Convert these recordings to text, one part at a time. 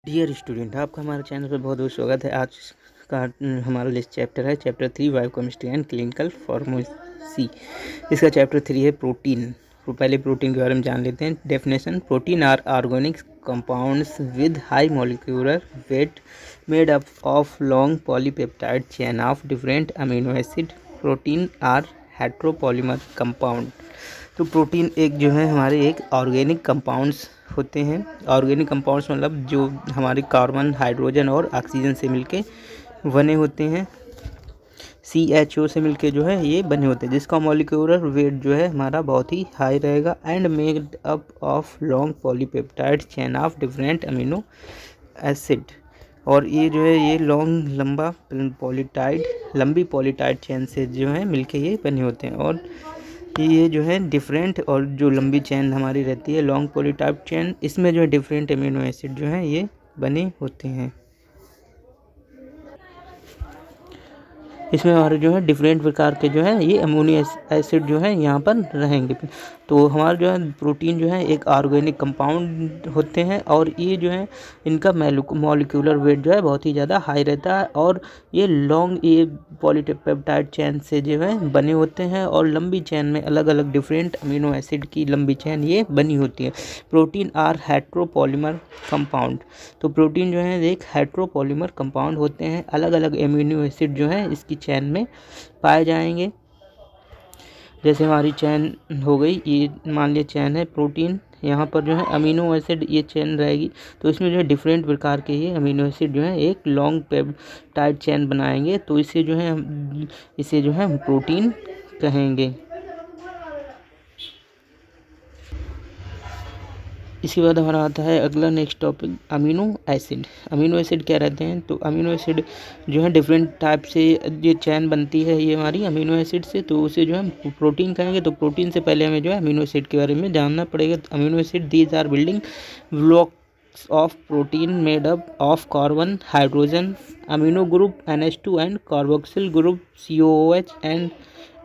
Dear student, आपका हमारे channel पर बहुत बहुत स्वागत है। आज का हमारा लिस्ट चैप्टर है chapter 3 biochemistry and clinical pharmacy. इसका चैप्टर 3 है प्रोटीन। तो पहले प्रोटीन के बारे में जान लेते हैं। Definition: protein are organic compounds with high molecular weight made up of long polypeptide chain of different amino acid. Protein are heteropolymer compound. तो प्रोटीन एक जो है हमारे एक ऑर्गेनिक कंपाउंड्स होते हैं। ऑर्गेनिक कंपाउंड्स मतलब जो हमारे कार्बन, हाइड्रोजन और ऑक्सीजन से मिलके बने होते हैं। CHO से मिलके जो है ये बने होते हैं, जिसका मॉलिक्यूलर वेट जो है हमारा बहुत ही हाई रहेगा and made up of long polypeptide chain of different amino acid. और ये जो है ये लंबी पॉलीटाइड चेन से जो है मिलके ये बने होते हैं। और ये जो है डिफरेंट, और जो लंबी चेन हमारी रहती है लॉन्ग पॉलीटाइप चेन, इसमें जो है डिफरेंट अमीनो एसिड जो है ये बने होते हैं। इसमें हमारे जो है डिफरेंट प्रकार के जो है ये अमीनो एसिड जो है यहाँ पर रहेंगे। तो हमारा जो है प्रोटीन जो है एक ऑर्गेनिक कंपाउंड होते हैं, और ये जो है इनका मॉलिक्यूलर वेट जो है बहुत ही ज़्यादा हाई रहता है, और ये पॉलीपेप्टाइड चेन से जो है बने होते हैं, और लंबी चेन में अलग अलग डिफरेंट अमीनो एसिड की लंबी चेन ये बनी होती है। Protein are heteropolymer compound. तो प्रोटीन जो है एक हेट्रोपॉलीमर कंपाउंड होते हैं, अलग अलग अमीनो एसिड जो है इसकी चेन में पाए जाएंगे। जैसे हमारी चेन हो गई, ये मान लिया चेन है प्रोटीन, यहाँ पर जो है अमीनो एसिड ये चेन रहेगी। तो इसमें जो है डिफरेंट प्रकार के ये अमीनो एसिड जो है एक लॉन्ग पेप्टाइड चेन बनाएंगे, तो इसे जो है हम प्रोटीन कहेंगे। इसके बाद हमारा आता है अगला next topic, amino acid. Amino acid क्या रहते हैं? तो अमीनो एसिड जो है डिफरेंट टाइप से ये चैन बनती है ये हमारी अमीनो एसिड से, तो उसे जो है प्रोटीन कहेंगे। तो प्रोटीन से पहले हमें जो है अमीनो एसिड के बारे में जानना पड़ेगा। Amino acid these are building blocks of protein made up of carbon, hydrogen, amino group NH2 and carboxyl group COOH and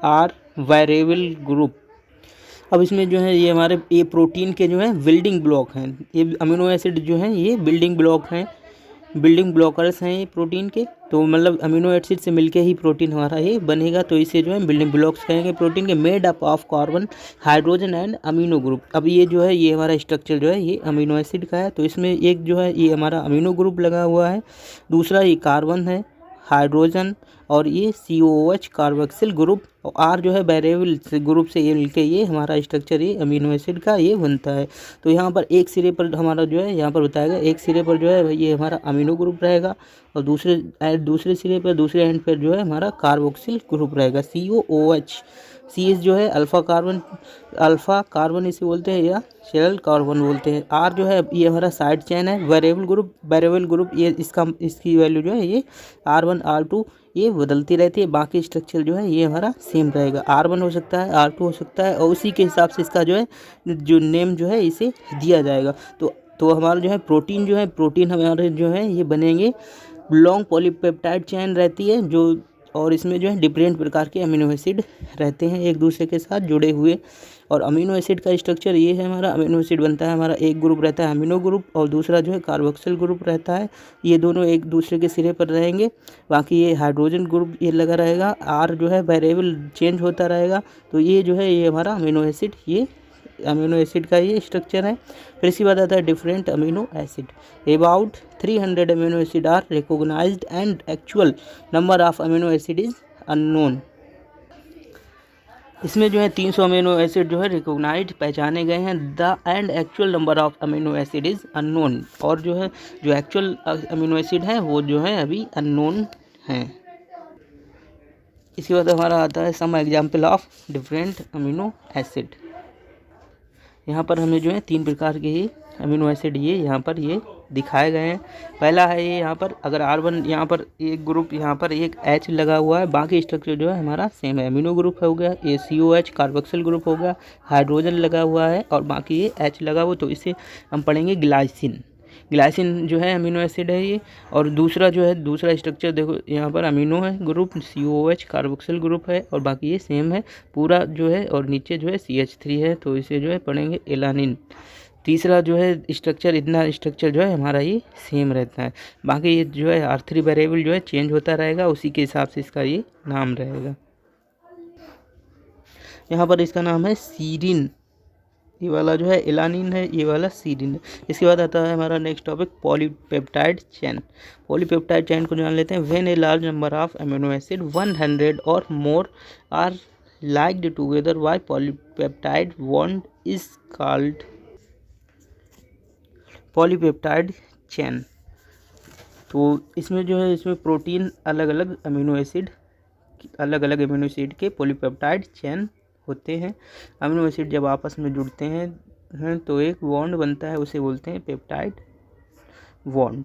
R variable group. अब इसमें जो है ये हमारे ये प्रोटीन के जो है बिल्डिंग ब्लॉक हैं। ये अमीनो एसिड जो हैं ये बिल्डिंग ब्लॉक हैं, बिल्डिंग ब्लॉकर्स हैं ये प्रोटीन के। तो मतलब अमीनो एसिड से मिलके ही प्रोटीन हमारा ये बनेगा, तो इसे जो है बिल्डिंग ब्लॉक्स कहेंगे प्रोटीन के। Made up of carbon, hydrogen and amino group. अब ये जो है ये हमारा स्ट्रक्चर जो है ये अमीनो एसिड का है। तो इसमें एक जो है ये हमारा अमीनो ग्रुप लगा हुआ है, दूसरा ये कार्बन है, हाइड्रोजन, और ये COOH कार्बोक्सिल ग्रुप, और R जो है वेरिएबल ग्रुप से ये मिलके ये हमारा स्ट्रक्चर ये अमीनो एसिड का ये बनता है। तो यहाँ पर एक सिरे पर हमारा जो है यहाँ पर बताएगा, एक सिरे पर जो है ये हमारा अमीनो ग्रुप रहेगा, और दूसरे सिरे पर, दूसरे एंड पर जो है हमारा कार्बोक्सिल ग्रुप रहेगा COOH। CH जो है अल्फा कार्बन इसे बोलते हैं, या शेरल कार्बन बोलते हैं। R जो है ये हमारा साइड चेन है। वेरिएबल ग्रुप ये इसकी वैल्यू जो है ये R1 R2 ये बदलती रहती है। बाकी स्ट्रक्चर जो है ये हमारा सेम रहेगा, R1 हो सकता है, R2 हो सकता है, और उसी के हिसाब से इसका जो है जो नेम जो है इसे दिया जाएगा। तो हमारा जो है प्रोटीन हमारे जो है ये बनेंगे, लॉन्ग पॉलीपेप्टाइड चेन रहती है जो, और इसमें जो है डिफरेंट प्रकार के अमीनो एसिड रहते हैं एक दूसरे के साथ जुड़े हुए। और अमीनो एसिड का स्ट्रक्चर ये है, हमारा अमीनो एसिड बनता है, हमारा एक ग्रुप रहता है अमीनो ग्रुप, और दूसरा जो है कार्बोक्सिल ग्रुप रहता है। ये दोनों एक दूसरे के सिरे पर रहेंगे। बाकी ये हाइड्रोजन ग्रुप ये लगा रहेगा, R जो है वेरिएबल चेंज होता रहेगा। तो ये जो है ये हमारा अमीनो एसिड का ये स्ट्रक्चर है। फिर इसके बाद आता है different amino acid. About 300 amino acid are recognised and actual number of amino acid is unknown. इसमें जो है 300 अमीनो एसिड जो है रिकॉग्नाइज्ड पहचाने गए हैं। The end actual number of amino acid is unknown. और जो है जो एक्चुअल अमीनो एसिड है वो जो है अभी अननोन हैं। इसके बाद हमारा आता है some example of different amino acid. यहाँ पर हमें जो है 3 प्रकार के ही अमीनो एसिड ये यहाँ पर ये दिखाए गए हैं। पहला है ये यहाँ पर अगर R1 यहाँ पर एक ग्रुप, यहाँ पर एक H लगा हुआ है, बाकी स्ट्रक्चर जो है हमारा सेम है। अमीनो ग्रुप हो गया, ये COH कार्बोक्सिल ग्रुप हो गया, हाइड्रोजन लगा हुआ है, और बाकी ये H लगा हुआ, तो इसे हम पढ़ेंगे ग्लाइसिन जो है अमीनो एसिड है ये। और दूसरा जो है दूसरा स्ट्रक्चर देखो, यहाँ पर अमीनो है ग्रुप, COH कार्बोक्सिल ग्रुप है, और बाकी ये सेम है पूरा जो है, और नीचे जो है CH3 है, तो इसे जो है पढ़ेंगे एलानिन। तीसरा जो है स्ट्रक्चर, इतना स्ट्रक्चर जो है हमारा ये सेम रहता है। बाकी ये जो है R3 वेरिएबल जो है चेंज होता रहेगा, उसी के हिसाब से इसका ये नाम रहेगा। यहाँ पर इसका नाम है सीरीन, ये वाला जो है एलानिन है, ये वाला सीरीन है। इसके बाद आता है हमारा next topic polypeptide chain. Polypeptide chain को जान लेते हैं। When a large number of amino acid 100 और more are liked together by polypeptide bond is called polypeptide chain. तो इसमें जो है, इसमें प्रोटीन अलग अलग अमीनो एसिड के पॉलीपेप्टाइड चेन होते हैं। अमीनो एसिड जब आपस में जुड़ते हैं तो एक बॉन्ड बनता है, उसे बोलते हैं पेप्टाइड बॉन्ड।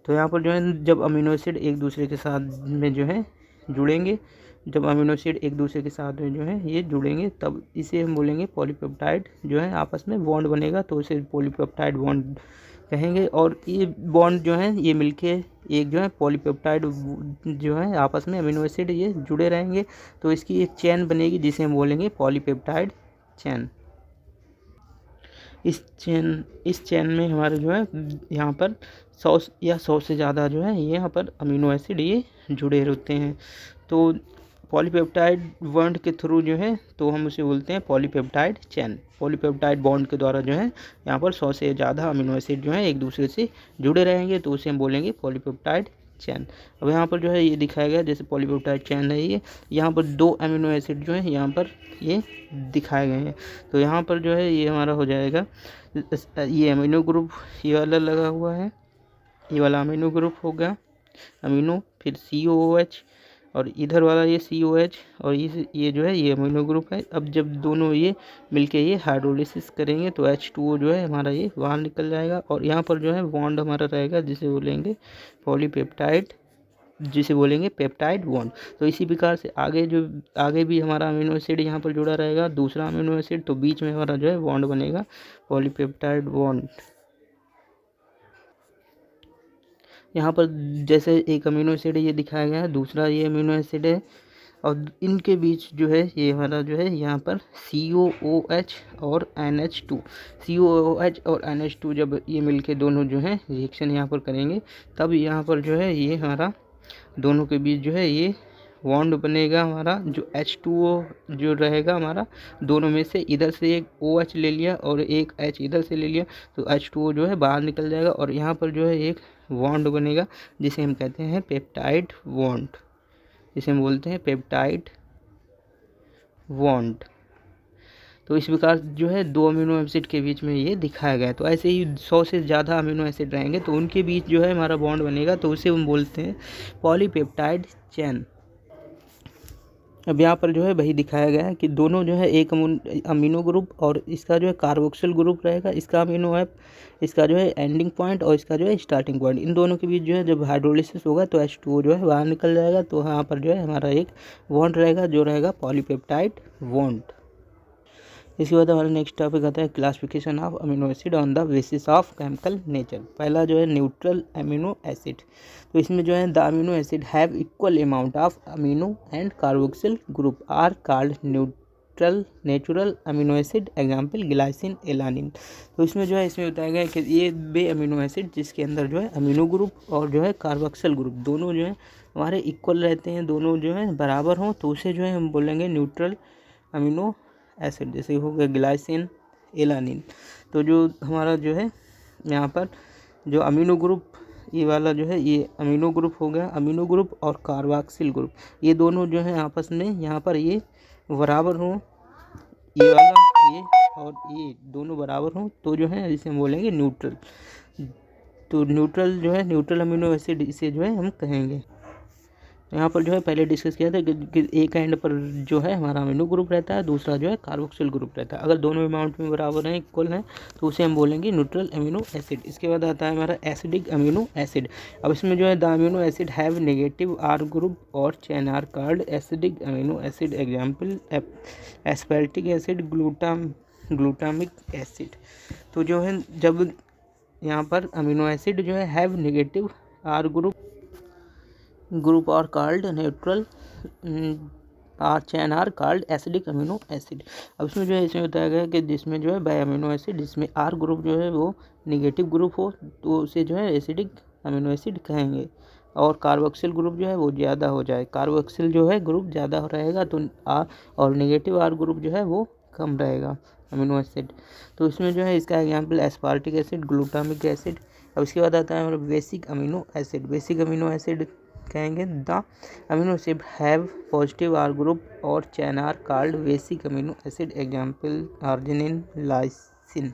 तो यहाँ पर जो है जब अमीनो एसिड एक दूसरे के साथ में जो है जुड़ेंगे, जो है ये जुड़ेंगे, तब इसे हम बोलेंगे पॉलीपेप्टाइड जो है आपस में बॉन्ड बनेगा, तो उसे पॉलीपेप्टाइड बॉन्ड कहेंगे। और ये बॉन्ड जो है ये मिलके एक जो है पॉलीपेप्टाइड जो है आपस में अमीनो एसिड ये जुड़े रहेंगे, तो इसकी एक चेन बनेगी जिसे हम बोलेंगे पॉलीपेप्टाइड चेन। इस चेन में हमारे जो है यहाँ पर 100 से ज़्यादा जो है यहाँ पर अमीनो एसिड ये जुड़े होते हैं। तो पॉलीपेप्टाइड बॉन्ड के थ्रू जो है तो हम उसे बोलते हैं पॉलीपेप्टाइड चेन। पॉलीपेप्टाइड बॉन्ड के द्वारा जो है यहाँ पर 100 से ज़्यादा अमीनो एसिड जो है एक दूसरे से जुड़े रहेंगे, तो उसे हम बोलेंगे पॉलीपेप्टाइड चेन। अब यहाँ पर जो है ये दिखाया गया जैसे पॉलीपेप्टाइड चेन है ये, यहाँ पर 2 अमीनो एसिड जो है यहाँ पर ये दिखाए गए हैं। तो यहाँ पर जो है ये हमारा हो जाएगा, ये अमीनो ग्रुप ये वाला लगा हुआ है, ये वाला अमीनो ग्रुप हो गया अमीनो, फिर COOH, और इधर वाला ये COH, और ये जो है ये अमीनो ग्रुप है। अब जब दोनों ये मिलके ये हाइड्रोलिसिस करेंगे तो H2O जो है हमारा ये बाहर निकल जाएगा, और यहाँ पर जो है बॉन्ड हमारा रहेगा जिसे बोलेंगे पॉलीपेप्टाइड, जिसे बोलेंगे पेप्टाइड बॉन्ड। तो इसी प्रकार से आगे भी हमारा अमीनो एसिड यहाँ पर जुड़ा रहेगा, दूसरा अमीनो एसिड, तो बीच में हमारा जो है बॉन्ड बनेगा पॉलीपेप्टाइड बॉन्ड। यहाँ पर जैसे एक अमीनो एसिड ये दिखाया गया है, दूसरा ये अमीनो एसिड है, और इनके बीच जो है ये हमारा जो है यहाँ पर COOH और NH2, COOH और NH2 जब ये मिलके दोनों जो है रिएक्शन यहाँ पर करेंगे, तब यहाँ पर जो है ये हमारा दोनों के बीच जो है ये बॉन्ड बनेगा। हमारा जो H2O जो रहेगा हमारा, दोनों में से इधर से एक OH ले लिया और एक H इधर से ले लिया, तो H2O जो है बाहर निकल जाएगा, और यहाँ पर जो है एक बॉन्ड बनेगा जिसे हम कहते हैं पेप्टाइड बॉन्ड, जिसे हम बोलते हैं पेप्टाइड बॉन्ड। तो इस प्रकार जो है 2 अमीनो एसिड के बीच में ये दिखाया गया है। तो ऐसे ही 100 से ज़्यादा अमीनो एसिड रहेंगे तो उनके बीच जो है हमारा बॉन्ड बनेगा, तो उसे हम बोलते हैं पॉलीपेप्टाइड चेन। अब यहाँ पर जो है वही दिखाया गया है कि दोनों जो है एक अमीनो ग्रुप और इसका जो है कार्बोक्सिल ग्रुप रहेगा, इसका अमीनो है, इसका जो है एंडिंग पॉइंट और इसका जो है स्टार्टिंग पॉइंट, इन दोनों के बीच जो है जब हाइड्रोलिसिस होगा तो H2O जो है बाहर निकल जाएगा, तो यहाँ पर जो है हमारा एक बॉन्ड रहेगा जो रहेगा पॉलीपेप्टाइड बॉन्ड। इसके बाद हमारा नेक्स्ट टॉपिक आता है classification of amino acid on the basis of chemical nature. पहला जो है न्यूट्रल अमीनो एसिड। तो इसमें जो है the amino acid have equal amount of amino and carboxyl group are called natural amino acid, example glycine, alanine. तो इसमें जो है इसमें बताया गया है कि ये बे अमीनो एसिड जिसके अंदर जो है अमीनो ग्रुप और जो है कार्बोक्सिल ग्रुप दोनों जो है हमारे इक्वल रहते हैं, दोनों जो है बराबर हों, तो उसे जो है हम बोलेंगे न्यूट्रल अमीनो एसिड। जैसे हो गया ग्लाइसिन, एलानिन। तो जो हमारा जो है यहाँ पर जो अमीनो ग्रुप ये वाला जो है ये अमीनो ग्रुप हो गया, अमीनो ग्रुप और कार्बोक्सिल ग्रुप ये दोनों जो है आपस में यहाँ पर ये बराबर हों, ये वाला ये और ये दोनों बराबर हों, तो जो है इसे हम बोलेंगे न्यूट्रल। तो न्यूट्रल जो है न्यूट्रल अमीनो एसिड इसे जो है हम कहेंगे। यहाँ पर जो है पहले डिस्कस किया था कि एक एंड पर जो है हमारा अमीनो ग्रुप रहता है, दूसरा जो है कार्बोक्सिल ग्रुप रहता है। अगर दोनों अमाउंट में बराबर हैं, इक्वल हैं, तो उसे हम बोलेंगे न्यूट्रल अमीनो एसिड। इसके बाद आता है हमारा एसिडिक अमीनो एसिड। अब इसमें जो है the amino acid have negative R group और chain are called acidic amino acid, example aspartic acid, glutamic acid. तो जो है जब यहाँ पर अमीनो एसिड जो है हैव नेगेटिव R ग्रुप और called neutral chain are called acidic amino acid. अब इसमें जो है इसमें बताया गया कि जिसमें जो है बाय अमीनो एसिड जिसमें आर ग्रुप जो है वो निगेटिव ग्रुप हो तो उसे जो है एसिडिक अमीनो एसिड कहेंगे, और कार्बोक्सिल ग्रुप जो है वो ज़्यादा हो जाए, कार्बोक्सिल जो है ग्रुप ज़्यादा रहेगा तो और निगेटिव आर ग्रुप जो है वो कम रहेगा अमीनो एसिड। तो इसमें जो है इसका example aspartic acid, glutamic acid. अब इसके बाद आता है हमारा basic amino acid. Basic amino acid कहेंगे the amino acid have positive R group और chain are called basic amino acid, example arginine, lysine.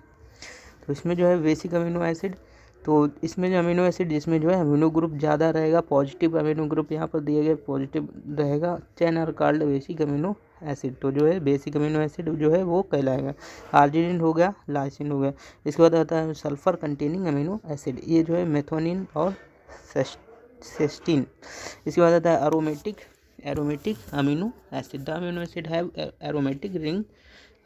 तो इसमें जो है बेसिक अमीनो एसिड, तो इसमें जो अमीनो एसिड जिसमें जो है अमीनो ग्रुप ज़्यादा रहेगा, पॉजिटिव अमीनो ग्रुप यहाँ पर दिया गया पॉजिटिव रहेगा, chain are called basic amino acid. तो जो है बेसिक अमीनो एसिड जो है वो कहलाएगा। आर्जिनिन हो गया, लाइसिन हो गया। इसके बाद आता है सल्फर कंटेनिंग अमीनो एसिड, ये जो है मेथोनिन और सिस्टीन। इसके बाद आता है aromatic amino acid. The amino acid have aromatic ring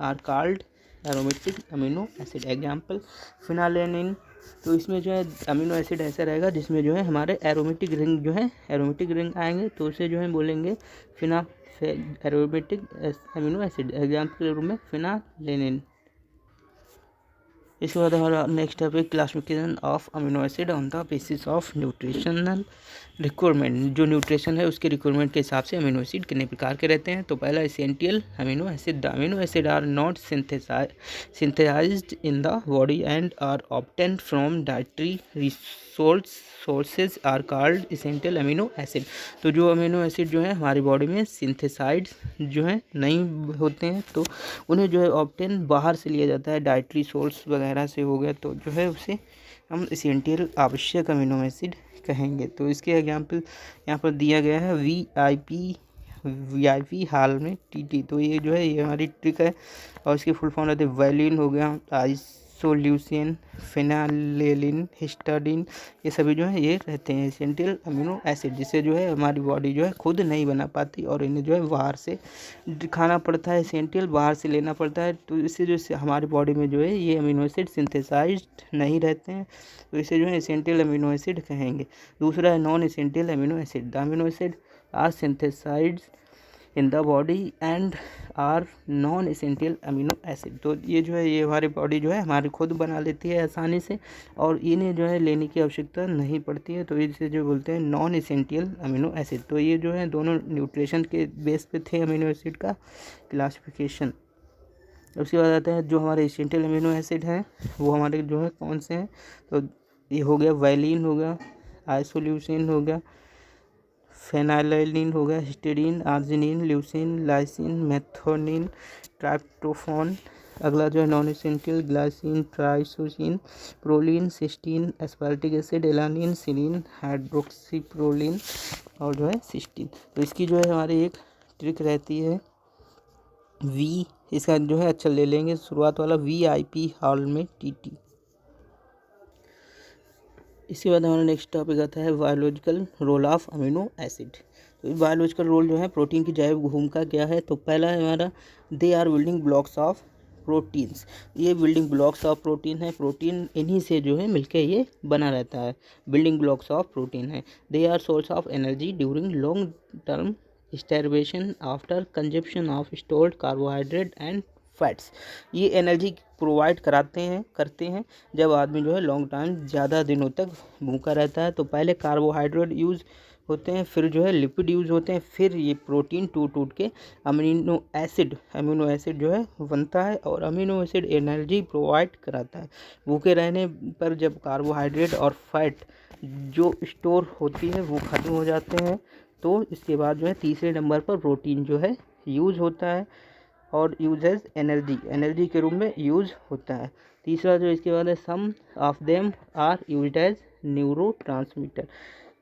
are called aromatic amino acid, example phenylalanine. तो इसमें जो है अमीनो एसिड ऐसा रहेगा जिसमें जो है हमारे एरोमेटिक रिंग जो है एरोमेटिक रिंग आएंगे तो उसे जो है बोलेंगे एरोमेटिक अमीनो एसिड, एग्जाम्पल के रूप में फिनालेनिन। इसके बाद हमारा next topic classification of amino acid on the basis of nutritional requirement. जो न्यूट्रिशन है उसके रिक्वायरमेंट के हिसाब से अमीनो एसिड कितने प्रकार के रहते हैं। तो पहला essential amino acid. The amino acid are not synthesised in the body and are obtained from dietary sources are called essential amino acid. तो जो अमीनो एसिड जो है हमारी बॉडी में सिंथेसाइड जो है नहीं होते हैं तो उन्हें जो है ऑब्टेन बाहर से लिया जाता है, डाइटरी सोर्स वगैरह से हो गया, तो जो है उसे हम एसेंशियल आवश्यक अमीनो एसिड कहेंगे। तो इसके एग्जाम्पल यहाँ पर दिया गया है वीआईपी हाल में टीटी। तो ये जो है ये हमारी ट्रिक है और इसकी फुल फॉर्म रहती है वैलिन हो गया, आइसोल्यूसिन, फिनालेलिन, हिस्टाडीन, ये सभी जो है ये रहते हैं एसेंशियल अमीनो एसिड, जिसे जो है हमारी बॉडी जो है खुद नहीं बना पाती और इन्हें जो है बाहर से खाना पड़ता है, एसेंशियल बाहर से लेना पड़ता है। तो इससे जो हमारी बॉडी में जो है ये अमीनो एसिड सिंथेसाइज्ड नहीं रहते हैं तो इसे जो है एसेंशियल अमीनो एसिड कहेंगे। दूसरा है non essential amino acid. The amino acid are synthesised in the body and are non essential amino acid. तो ये जो है ये हमारी बॉडी जो है हमारी खुद बना लेती है आसानी से और इन्हें जो है लेने की आवश्यकता नहीं पड़ती है, तो इसे जो बोलते हैं नॉन एसेंशियल अमीनो एसिड। तो ये जो है दोनों न्यूट्रिशन के बेस पे थे अमीनो एसिड का क्लासिफिकेशन। उसके बाद आते हैं जो हमारे एसेंशियल अमीनो एसिड हैं वो हमारे जो है कौन से हैं। तो ये हो गया वैलिन हो गया, आइसोल्यूसिन हो गया, फेनाइलिन हो गया, histidine, arginine, leucine, lysine, methionine, tryptophan. अगला जो है non essential glycine, tyrosine, proline, cysteine, aspartic acid, alanine, serine, hydroxyproline और जो है सिस्टीन। तो इसकी जो है हमारी एक ट्रिक रहती है इसका जो है अच्छा ले लेंगे शुरुआत वाला वीआईपी हॉल में टीटी। इसके बाद हमारा नेक्स्ट टॉपिक आता है biological role of amino acid. तो बायोलॉजिकल रोल जो है प्रोटीन की जैव भूमिका क्या है। तो पहला है हमारा they are building blocks of proteins. ये बिल्डिंग ब्लॉक्स ऑफ प्रोटीन है, प्रोटीन इन्हीं से जो है मिलके ये बना रहता है, बिल्डिंग ब्लॉक्स ऑफ प्रोटीन है। They are source of energy during long term starvation after consumption of stored carbohydrate and fats. ये एनर्जी प्रोवाइड करते हैं जब आदमी जो है लॉन्ग टाइम ज़्यादा दिनों तक भूखा रहता है। तो पहले कार्बोहाइड्रेट यूज़ होते हैं, फिर जो है लिपिड यूज़ होते हैं, फिर ये प्रोटीन टूट के अमीनो एसिड जो है बनता है और अमीनो एसिड एनर्जी प्रोवाइड कराता है। भूखे रहने पर जब कार्बोहाइड्रेट और फैट जो स्टोर होती है वो ख़त्म हो जाते हैं तो इसके बाद जो है तीसरे नंबर पर प्रोटीन जो है यूज़ होता है और यूज एज एनर्जी के रूप में यूज़ होता है। तीसरा जो इसके बाद है some of them are used as neurotransmitter.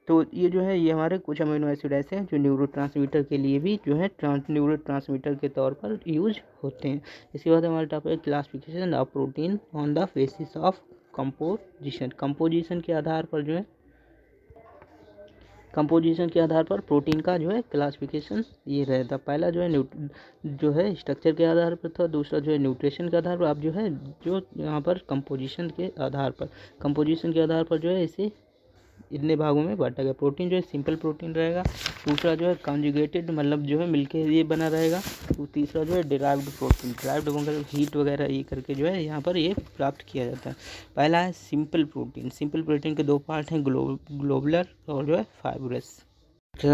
तो ये जो है ये हमारे कुछ अमीनो एसिड ऐसे हैं जो न्यूरोट्रांसमीटर के लिए भी जो है न्यूरोट्रांसमीटर के तौर पर यूज होते हैं। इसके बाद हमारा topic classification of protein on the basis of composition के आधार पर जो है कंपोजिशन के आधार पर प्रोटीन का जो है क्लासिफिकेशन ये रहता। पहला जो है स्ट्रक्चर के आधार पर था, दूसरा जो है न्यूट्रिशन के आधार पर, अब जो है जो यहाँ पर कंपोजिशन के आधार पर जो है इसे इतने भागों में बांटा गया। प्रोटीन जो है सिंपल प्रोटीन रहेगा, दूसरा जो है कॉन्जुगेटेड मतलब जो है मिलके ये बना रहेगा, तो तीसरा जो है डिराइव्ड प्रोटीन, डिराइव्ड मतलब हीट वगैरह ये करके जो है यहाँ पर ये प्राप्त किया जाता है। पहला है सिंपल प्रोटीन। सिंपल प्रोटीन के दो पार्ट हैं, ग्लोबुलर और जो है fibrous.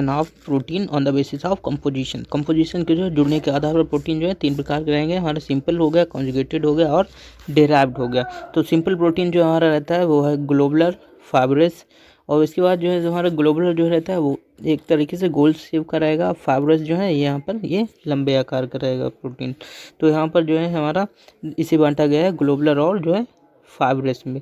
Of protein on the basis of composition. Composition के जो है जुड़ने के आधार पर प्रोटीन जो है तीन प्रकार के रहेंगे हमारा, सिंपल हो गया, कॉन्जुगेटेड हो गया और डिराइव्ड हो गया। तो सिंपल प्रोटीन जो हमारा रहता है वो है ग्लोबुलर, फाइब्रस, और इसके बाद जो है हमारा ग्लोबुलर जो रहता है वो एक तरीके से गोल शेप का रहेगा, फाइब्रस जो है यहाँ पर ये लंबे आकार का रहेगा प्रोटीन। तो यहाँ पर जो है हमारा इसे बांटा गया है ग्लोबुलर और जो है फाइब्रस में।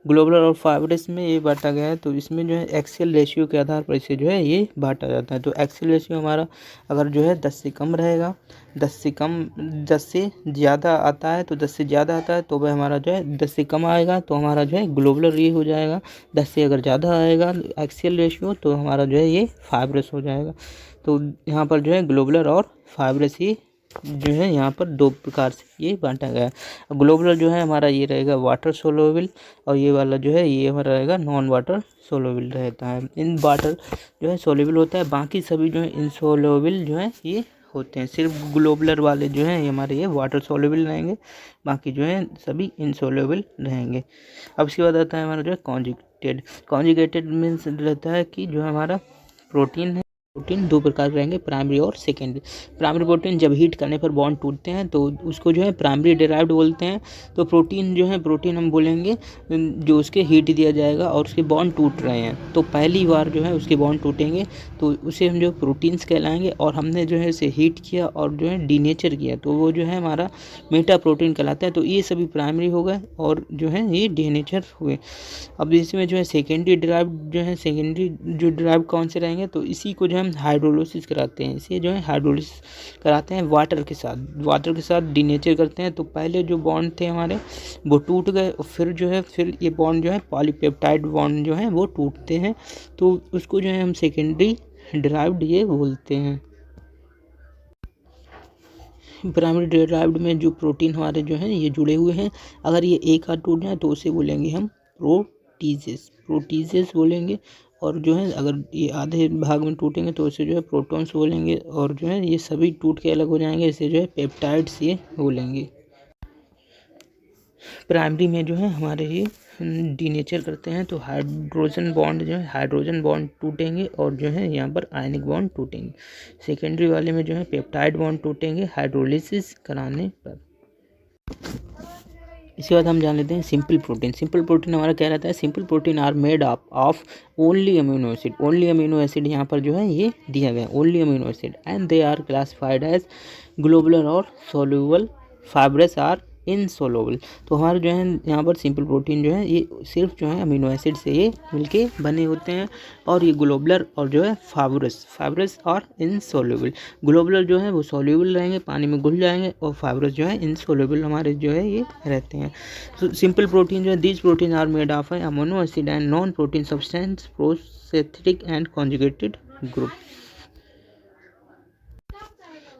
ग्लोबुलर और फाइब्रस में ये बांटा गया है, तो इसमें जो है एक्सियल रेशियो के आधार पर इसे जो है ये बांटा जाता है। तो एक्सियल रेशियो हमारा अगर जो है 10 से कम रहेगा, 10 से ज़्यादा आता है, तो 10 से ज़्यादा आता है तो वह हमारा जो है 10 से कम आएगा तो हमारा जो है ग्लोबुलर ये हो जाएगा। 10 से अगर ज़्यादा आएगा एक्सियल रेशियो तो हमारा जो है ये फाइब्रस हो जाएगा। तो यहाँ पर जो है ग्लोबुलर और फाइब्रस ही जो है यहाँ पर दो प्रकार से ये बांटा गया है। ग्लोबुलर जो है हमारा ये रहेगा वाटर सोलुबल, और ये वाला जो है ये हमारा रहेगा नॉन वाटर सोलुबल रहता है। इन वाटर जो है सोलुबल होता है, बाकी सभी जो है इनसोलुबल जो है ये होते हैं। सिर्फ ग्लोबुलर वाले जो हैं हमारे ये वाटर सोलुबल रहेंगे, बाकी जो है सभी इनसोलुबल रहेंगे। अब इसके बाद आता है हमारा जो है कॉन्जुगेटेड। कॉन्जुगेटेड मीन्स रहता है कि जो हमारा प्रोटीन है, प्रोटीन दो प्रकार के रहेंगे, प्राइमरी और सेकेंडरी। प्राइमरी प्रोटीन जब हीट करने पर बॉन्ड टूटते हैं तो उसको जो है प्राइमरी डिराइव्ड बोलते हैं। तो प्रोटीन जो है प्रोटीन हम बोलेंगे जो उसके हीट दिया जाएगा और उसके बॉन्ड टूट रहे हैं, तो पहली बार जो है उसके बॉन्ड टूटेंगे तो उसे हम जो प्रोटीन्स कहलाएंगे, और हमने जो है उसे हीट किया और जो है डीनेचर किया तो वो जो है हमारा मेटा प्रोटीन कहलाता है। तो ये सभी प्राइमरी हो गए और जो है ये डीनेचर हुए। अब इसमें जो है सेकेंडरी डिराइव्ड जो है, सेकेंडरी जो डिराइव्ड कौन से रहेंगे, तो इसी को जो हम हाइड्रोलिसिस कराते हैं। इसे जो है हाइड्रोलिसिस कराते हैं वाटर के साथ डीनेचर करते हैं। तो पहले जो बॉन्ड थे हमारे वो टूट गए, और फिर ये बॉन्ड जो है पॉलीपेप्टाइड बॉन्ड जो है वो टूटते हैं, तो उसको जो है हम सेकेंडरी डिराइव्ड ये बोलते हैं। प्राइमरी डिराइव्ड में जो प्रोटीन हमारे जो हैं ये जुड़े हुए हैं, अगर ये एक हाथ टूट जाए तो उसे बोलेंगे हम प्रोटीजेस बोलेंगे, और जो है अगर ये आधे भाग में टूटेंगे तो उसे जो है प्रोटॉन्स बोलेंगे, और जो है ये सभी टूट के अलग हो जाएंगे, इसे जो है पेप्टाइड्स ये बोलेंगे। प्राइमरी में जो है हमारे ये डीनेचर करते हैं, तो हाइड्रोजन बॉन्ड टूटेंगे और जो है यहाँ पर आयनिक बॉन्ड टूटेंगे। सेकेंडरी वाले में जो है पेप्टाइड बॉन्ड टूटेंगे हाइड्रोलिसिस कराने पर। इसके बाद हम जान लेते हैं सिंपल प्रोटीन। सिंपल प्रोटीन हमारा क्या रहता है, simple protein are made up of only amino acid. Only amino acid यहाँ पर जो है ये दिया गया, only amino acid, and they are classified as globular और सोल्यूबल, फाइब्रस आर इनसोल्युबल। तो हमारे जो है यहाँ पर सिंपल प्रोटीन जो है ये सिर्फ जो है अमीनो एसिड से ये मिलके बने होते हैं, और ये ग्लोबुलर और जो है फाइब्रस और इनसोल्युबल। ग्लोबुलर जो है वो सोल्यूबल रहेंगे, पानी में घुल जाएंगे, और फाइब्रस जो है इनसोल्युबल हमारे जो है ये रहते हैं। तो सिंपल प्रोटीन जो है these protein are made of amino acid and non protein substance, prosthetic and conjugated group.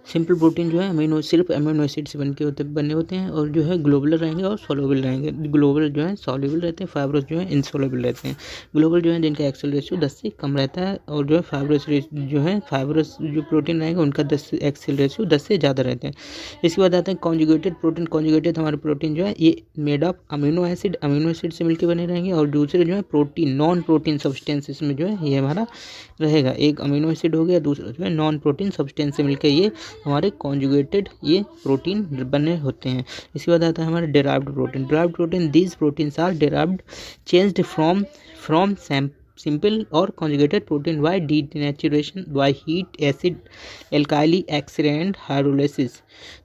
Simple protein जो है सिर्फ अमीनो एसिड से बने होते हैं, और जो है ग्लोबुलर रहेंगे और सोल्युबल रहेंगे। ग्लोबुलर जो है सोल्युबल रहते हैं, फाइब्रस जो है इनसोल्युबल रहते हैं। ग्लोबुलर जो है जिनका एक्सेल रेशियो 10 से कम रहता है, और जो है फाइब्रस जो प्रोटीन रहेंगे उनका एक्सेल रेशियो 10 से ज़्यादा रहते हैं। इसके बाद आते हैं कॉन्जुगेटेड प्रोटीन। कॉन्जुगेटेड हमारे प्रोटीन जो है ये मेड ऑफ अमीनो एसिड से मिलकर बने रहेंगे, और दूसरे जो है प्रोटीन नॉन प्रोटीन सब्सटेंसेस में जो है ये हमारा रहेगा। एक अमीनो एसिड हो गया, दूसरा जो है नॉन प्रोटीन सब्सटेंस से मिलकर ये हमारे कॉन्जुगेटेड ये प्रोटीन बने होते हैं। इसके बाद आता है हमारे derived protein. These proteins are derived changed from simple और conjugated protein by denaturation by heat, acid, alkali X ray and hydrolysis.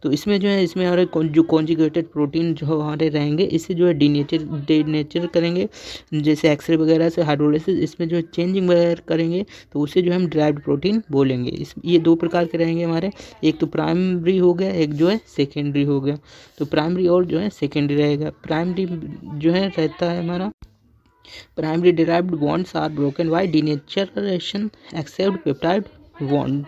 तो इसमें जो है हमारे जो कॉन्जुगेटेड प्रोटीन जो हमारे रहेंगे इसे जो है डीनेचर करेंगे, जैसे एक्सरे वगैरह से, हाइड्रोलिसिस, इसमें जो चेंजिंग वगैरह करेंगे तो उसे जो हम डिराइव्ड प्रोटीन बोलेंगे। ये दो प्रकार के रहेंगे हमारे, एक तो प्राइमरी हो गया, एक जो है सेकेंडरी हो गया। तो प्राइमरी और जो है सेकेंडरी रहेगा। प्राइमरी जो है रहता है हमारा primary derived bonds are broken by denaturation except peptide bond.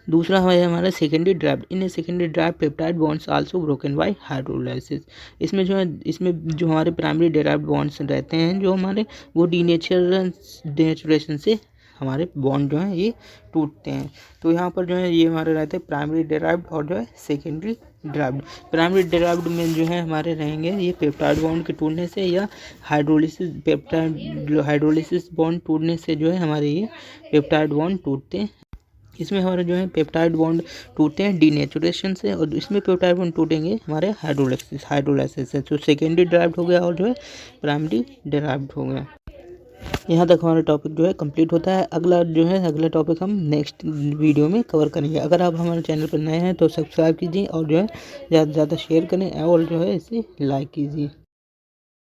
दूसरा है हमारा secondary draft. In secondary draft peptide bonds also broken by hydrolysis. इसमें जो है, इसमें जो हमारे प्राइमरी ड्राफ्ट बॉन्ड्स रहते हैं जो हमारे, वो डीनेचुरेशन से हमारे बॉन्ड जो है ये टूटते हैं। तो यहाँ पर जो है ये हमारे रहते हैं प्राइमरी ड्राफ्ट और जो है सेकेंडरी ड्राफ्ट। प्राइमरी ड्राफ्ट में जो है हमारे रहेंगे ये पेप्टाइड बॉन्ड के टूटने से या हाइड्रोलिसिस, पेप्टाइड हाइड्रोलिसिस बॉन्ड टूटने से जो है हमारे ये पेप्टाइड बॉन्ड टूटते हैं। इसमें हमारे जो है पेप्टाइड बॉन्ड टूटते हैं डीनेचुरेशन से, और इसमें पेप्टाइड बॉन्ड टूटेंगे हमारे हाइड्रोलाइसिस से। तो सेकेंडरी ड्राफ्ट हो गया और जो है प्राइमरी ड्राफ्ट हो गया। यहाँ तक हमारा टॉपिक जो है कंप्लीट होता है। अगला टॉपिक हम नेक्स्ट वीडियो में कवर करेंगे। अगर आप हमारे चैनल पर नए हैं तो सब्सक्राइब कीजिए और जो है ज़्यादा से ज़्यादा शेयर करें और जो है इसे लाइक कीजिए।